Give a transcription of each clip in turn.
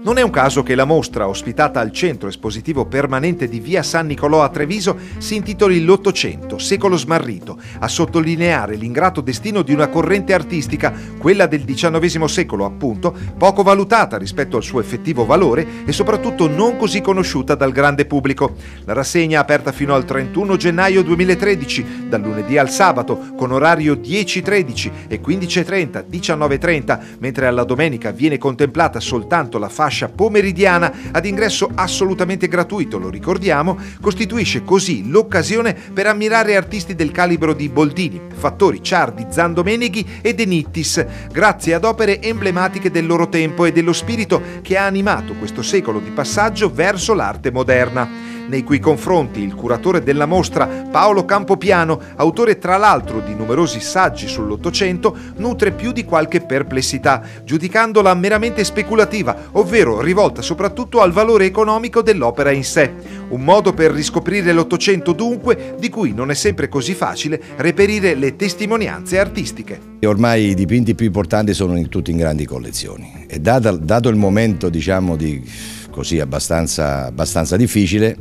Non è un caso che la mostra, ospitata al centro espositivo permanente di via San Nicolò a Treviso, si intitoli L'Ottocento, secolo smarrito, a sottolineare l'ingrato destino di una corrente artistica, quella del XIX secolo appunto, poco valutata rispetto al suo effettivo valore e soprattutto non così conosciuta dal grande pubblico. La rassegna, aperta fino al 31 gennaio 2013, dal lunedì al sabato, con orario 10:13 e 15:30, 19:30, mentre alla domenica viene contemplata soltanto la fascia pomeridiana ad ingresso assolutamente gratuito, lo ricordiamo, costituisce così l'occasione per ammirare artisti del calibro di Boldini, Fattori, Ciardi, Zandomeneghi e De Nittis, grazie ad opere emblematiche del loro tempo e dello spirito che ha animato questo secolo di passaggio verso l'arte moderna, nei cui confronti il curatore della mostra, Paolo Campopiano, autore tra l'altro di numerosi saggi sull'Ottocento, nutre più di qualche perplessità, giudicandola meramente speculativa, ovvero rivolta soprattutto al valore economico dell'opera in sé. Un modo per riscoprire l'Ottocento dunque, di cui non è sempre così facile reperire le testimonianze artistiche. Ormai i dipinti più importanti sono tutti in grandi collezioni e dato il momento, diciamo, così abbastanza difficile,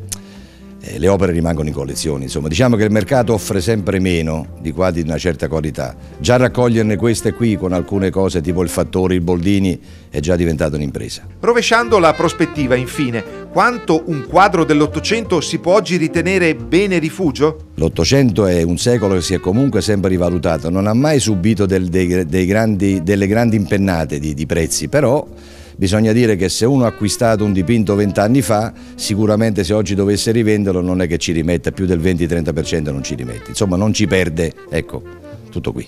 le opere rimangono in collezioni. Insomma, diciamo che il mercato offre sempre meno di quadri di una certa qualità. Già raccoglierne queste qui con alcune cose tipo il Fattori, il Boldini è già diventata un'impresa. Rovesciando la prospettiva, infine, quanto un quadro dell'Ottocento si può oggi ritenere bene rifugio? L'Ottocento è un secolo che si è comunque sempre rivalutato, non ha mai subito delle grandi impennate di prezzi, però bisogna dire che se uno ha acquistato un dipinto 20 anni fa, sicuramente se oggi dovesse rivenderlo non è che ci rimette più del 20-30%, non ci rimette, insomma non ci perde, ecco, tutto qui.